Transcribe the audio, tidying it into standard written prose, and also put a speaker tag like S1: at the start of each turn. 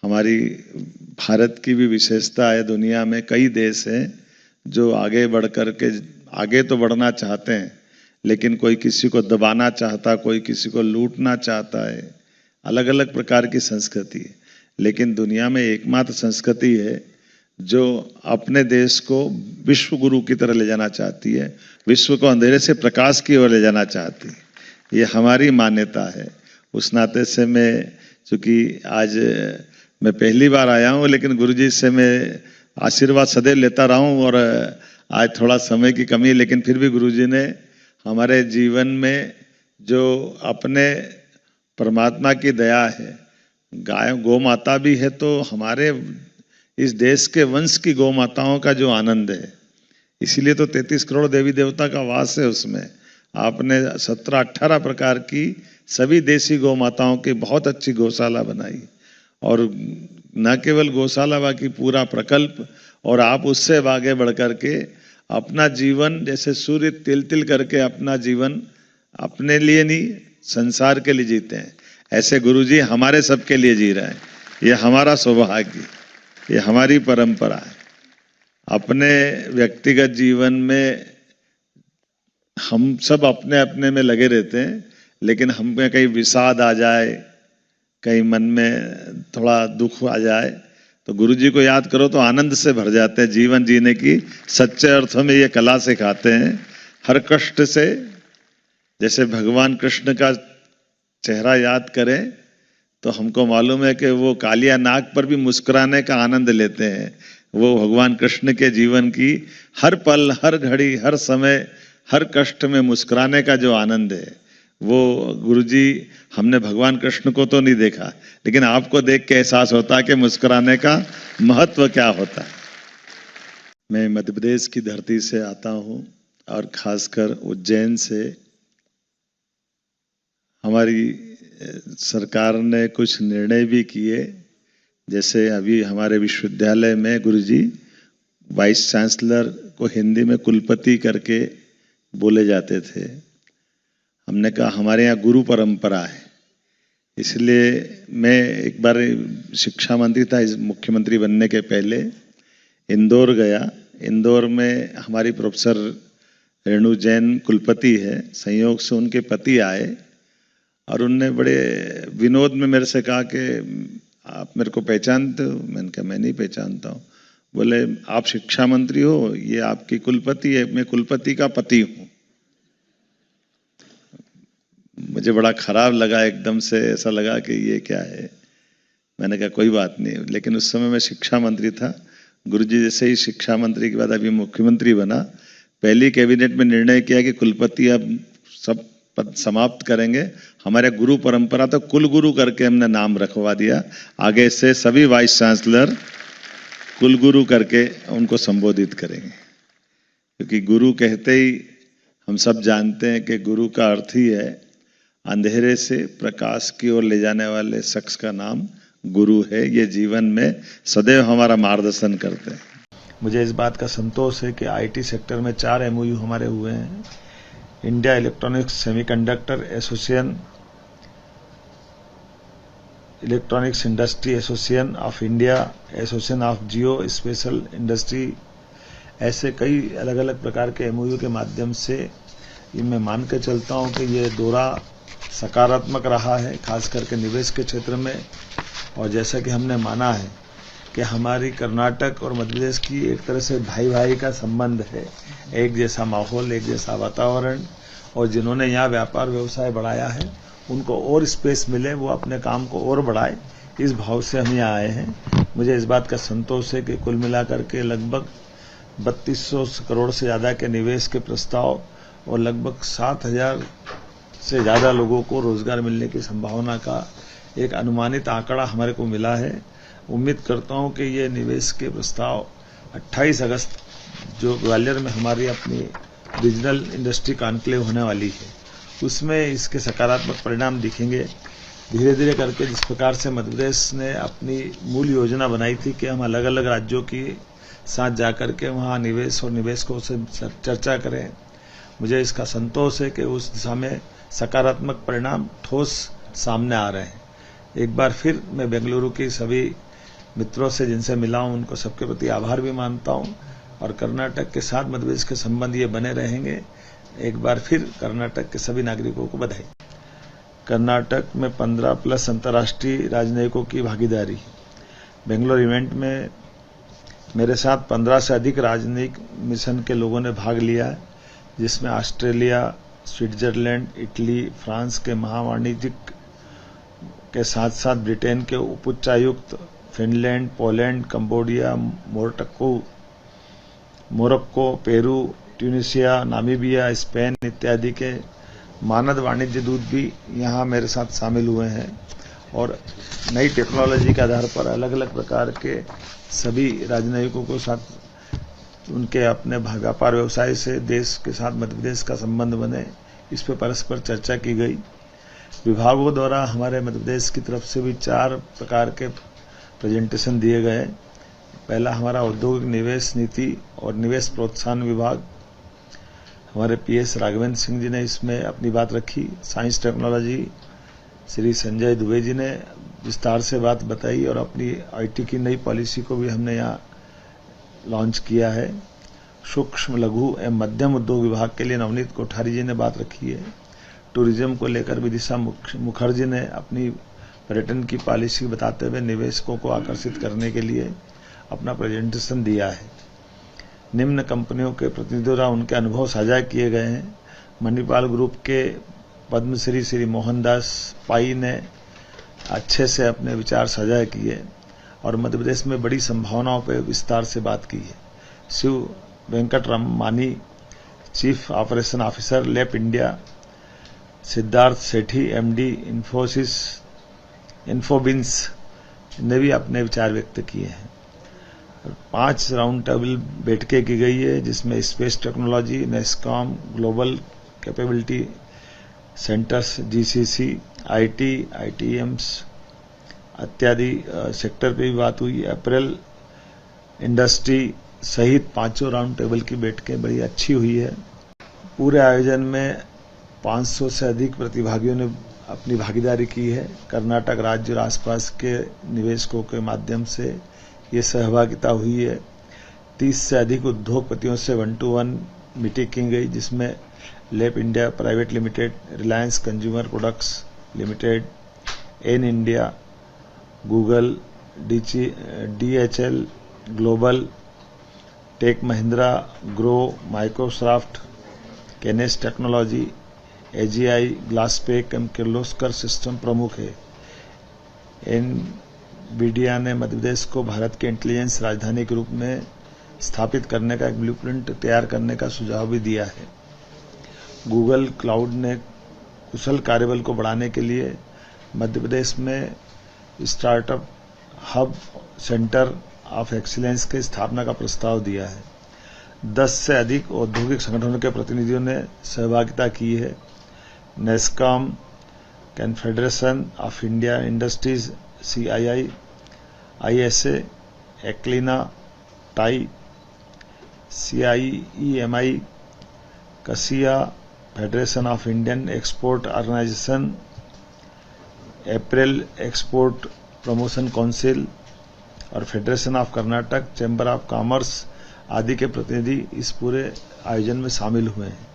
S1: हमारी भारत की भी विशेषता है। दुनिया में कई देश हैं जो आगे बढ़ कर के आगे तो बढ़ना चाहते हैं, लेकिन कोई किसी को दबाना चाहता, कोई किसी को लूटना चाहता है। अलग अलग प्रकार की संस्कृति है, लेकिन दुनिया में एकमात्र संस्कृति है जो अपने देश को विश्व गुरु की तरह ले जाना चाहती है, विश्व को अंधेरे से प्रकाश की ओर ले जाना चाहती है। ये हमारी मान्यता है। उस नाते से मैं, चूँकि आज मैं पहली बार आया हूँ, लेकिन गुरुजी से मैं आशीर्वाद सदैव लेता रहा हूँ। और आज थोड़ा समय की कमी है, लेकिन फिर भी गुरुजी ने हमारे जीवन में जो अपने परमात्मा की दया है, गाय गौ माता भी है, तो हमारे इस देश के वंश की गौ माताओं का जो आनंद है, इसीलिए तो 33 करोड़ देवी देवता का वास है। उसमें आपने 17-18 प्रकार की सभी देसी गौ माताओं की बहुत अच्छी गौशाला बनाई, और न केवल गौशाला बाकी पूरा प्रकल्प। और आप उससे आगे बढ़ कर के अपना जीवन, जैसे सूर्य तिल तिल करके अपना जीवन अपने लिए नहीं संसार के लिए जीते हैं, ऐसे गुरुजी हमारे सबके लिए जी रहे हैं। ये हमारा सौभाग्य, ये हमारी परंपरा है। अपने व्यक्तिगत जीवन में हम सब अपने अपने में लगे रहते हैं, लेकिन हम में कहीं विषाद आ जाए, कहीं मन में थोड़ा दुख आ जाए, तो गुरुजी को याद करो तो आनंद से भर जाते हैं। जीवन जीने की सच्चे अर्थों में ये कला सिखाते हैं। हर कष्ट से, जैसे भगवान कृष्ण का चेहरा याद करें तो हमको मालूम है कि वो कालिया नाग पर भी मुस्कुराने का आनंद लेते हैं। वो भगवान कृष्ण के जीवन की हर पल, हर घड़ी, हर समय, हर कष्ट में मुस्कुराने का जो आनंद है, वो गुरुजी, हमने भगवान कृष्ण को तो नहीं देखा, लेकिन आपको देख के एहसास होता है कि मुस्कुराने का महत्व क्या होता है। मैं मध्य प्रदेश की धरती से आता हूँ, और खासकर उज्जैन से। हमारी सरकार ने कुछ निर्णय भी किए, जैसे अभी हमारे विश्वविद्यालय में गुरुजी वाइस चांसलर को हिंदी में कुलपति करके बोले जाते थे। हमने कहा हमारे यहाँ गुरु परंपरा है, इसलिए मैं एक बार शिक्षा मंत्री था, मुख्यमंत्री बनने के पहले इंदौर गया। इंदौर में हमारी प्रोफेसर रेणु जैन कुलपति है, संयोग से उनके पति आए और उनने बड़े विनोद में मेरे से कहा कि आप मेरे को पहचानते हो? मैंने कहा मैं नहीं पहचानता हूँ। बोले आप शिक्षा मंत्री हो, ये आपकी कुलपति है, मैं कुलपति का पति हूँ। मुझे बड़ा खराब लगा, एकदम से ऐसा लगा कि ये क्या है। मैंने कहा कोई बात नहीं, लेकिन उस समय मैं शिक्षा मंत्री था। गुरुजी जैसे ही शिक्षा मंत्री के बाद अभी मुख्यमंत्री बना, पहली कैबिनेट में निर्णय किया कि कुलपति अब सब पद समाप्त करेंगे। हमारे गुरु परंपरा तो कुल गुरु करके हमने नाम रखवा दिया। आगे से सभी वाइस चांसलर कुल गुरु करके उनको संबोधित करेंगे, क्योंकि गुरु कहते ही हम सब जानते हैं कि गुरु का अर्थ ही है अंधेरे से प्रकाश की ओर ले जाने वाले शख्स का नाम गुरु है। ये जीवन में सदैव हमारा मार्गदर्शन करते हैं। मुझे इस बात का संतोष है कि आईटी सेक्टर में 4 एमओयू हमारे हुए हैं। India electronics semiconductor association, electronics industry association of India, association of Jio special industry, ऐसे कई अलग अलग प्रकार के एमओयू के माध्यम से ये मैं मान के चलता हूँ कि ये दौरा सकारात्मक रहा है, खास करके निवेश के क्षेत्र में। और जैसा कि हमने माना है कि हमारी कर्नाटक और मध्य प्रदेश की एक तरह से भाई भाई का संबंध है, एक जैसा माहौल, एक जैसा वातावरण, और जिन्होंने यहाँ व्यापार व्यवसाय बढ़ाया है उनको और स्पेस मिले, वो अपने काम को और बढ़ाए, इस भाव से हम यहाँ आए हैं। मुझे इस बात का संतोष है कि कुल मिलाकर के लगभग 3200 करोड़ से ज़्यादा के निवेश के प्रस्ताव और लगभग 7000 से ज़्यादा लोगों को रोजगार मिलने की संभावना का एक अनुमानित आंकड़ा हमारे को मिला है। उम्मीद करता हूं कि ये निवेश के प्रस्ताव 28 अगस्त जो ग्वालियर में हमारी अपनी रीजनल इंडस्ट्री कॉन्क्लेव होने वाली है, उसमें इसके सकारात्मक परिणाम दिखेंगे। धीरे धीरे करके जिस प्रकार से मध्य प्रदेश ने अपनी मूल योजना बनाई थी कि हम अलग अलग राज्यों की साथ जाकर के वहाँ निवेश और निवेशकों से चर्चा करें, मुझे इसका संतोष है कि उस दिशा में सकारात्मक परिणाम ठोस सामने आ रहे हैं। एक बार फिर मैं बेंगलुरु की सभी मित्रों से जिनसे मिला हूं उनको सबके प्रति आभार भी मानता हूं और कर्नाटक के साथ मध्य प्रदेश के संबंध ये बने रहेंगे। एक बार फिर कर्नाटक के सभी नागरिकों को बधाई। कर्नाटक में 15+ अंतर्राष्ट्रीय राजनयिकों की भागीदारी। बेंगलोर इवेंट में मेरे साथ 15 से अधिक राजनयिक मिशन के लोगों ने भाग लिया है, जिसमें ऑस्ट्रेलिया, स्विट्जरलैंड, इटली, फ्रांस के महावाणिज्यिक के साथ साथ ब्रिटेन के उच्चायुक्त, Finland, Poland, Cambodia, Morocco, Peru, Tunisia, Namibia, Spain इत्यादि के मानद वाणिज्य दूत भी यहाँ मेरे साथ शामिल हुए हैं और नई टेक्नोलॉजी के आधार पर अलग अलग प्रकार के सभी राजनयिकों को साथ उनके अपने व्यापार व्यवसाय से देश के साथ मध्य प्रदेश का संबंध बने, इस पर परस्पर चर्चा की गई। विभागों द्वारा हमारे मध्य प्रदेश की तरफ से भी 4 प्रकार के प्रेजेंटेशन दिए गए। पहला हमारा औद्योगिक निवेश नीति और निवेश प्रोत्साहन विभाग, हमारे PS राघवेंद्र सिंह जी ने इसमें अपनी बात रखी। साइंस टेक्नोलॉजी श्री संजय दुबे जी ने विस्तार से बात बताई और अपनी IT की नई पॉलिसी को भी हमने यहाँ लॉन्च किया है। सूक्ष्म, लघु एवं मध्यम उद्योग विभाग के लिए नवनीत कोठारी जी ने बात रखी है। टूरिज्म को लेकर विदिशा मुखर्जी ने अपनी पर्यटन की पॉलिसी बताते हुए निवेशकों को आकर्षित करने के लिए अपना प्रेजेंटेशन दिया है। निम्न कंपनियों के प्रतिनिधियों द्वारा उनके अनुभव साझा किए गए हैं। मणिपाल ग्रुप के पद्मश्री श्री मोहनदास पाई ने अच्छे से अपने विचार साझा किए और मध्य प्रदेश में बड़ी संभावनाओं पर विस्तार से बात की है। Shiv Venkataramani, chief operation officer Lapp India, Siddharth Sethi, MD Infobeans ने भी अपने विचार व्यक्त किए हैं। 5 राउंड टेबल बैठकें की गई है, जिसमें space technology, NASSCOM, global capability centres, GCC, IT, ITMs इत्यादि सेक्टर पे भी बात हुई। अप्रैल इंडस्ट्री सहित 5 राउंड टेबल की बैठकें बड़ी अच्छी हुई है। पूरे आयोजन में 500 से अधिक प्रतिभागियों ने अपनी भागीदारी की है। कर्नाटक राज्य और आसपास के निवेशकों के माध्यम से ये सहभागिता हुई है। 30 से अधिक उद्योगपतियों से 1-to-1 मीटिंग की गई, जिसमें Lapp India private limited, Reliance consumer products limited, एन India, Google, DHL global, tech Mahindra, Groww, Microsoft, Kaynes technology, AGI, Glaspac एवं किर्लोस्कर सिस्टम प्रमुख है। NVIDIA ने मध्य प्रदेश को भारत के इंटेलिजेंस राजधानी के रूप में स्थापित करने का एक ब्लूप्रिंट तैयार करने का सुझाव भी दिया है। गूगल क्लाउड ने कुशल कार्यबल को बढ़ाने के लिए मध्य प्रदेश में startup hub centre of excellence की स्थापना का प्रस्ताव दिया है। 10 से अधिक औद्योगिक संगठनों के प्रतिनिधियों ने सहभागिता की है। NASSCOM, confederation of India industries, CII, ISA, एक्लिना, TiE, CIEMI, KASSIA, federation of Indian export organisation, apparel export promotion council और federation of Karnataka chamber of commerce आदि के प्रतिनिधि इस पूरे आयोजन में शामिल हुए हैं।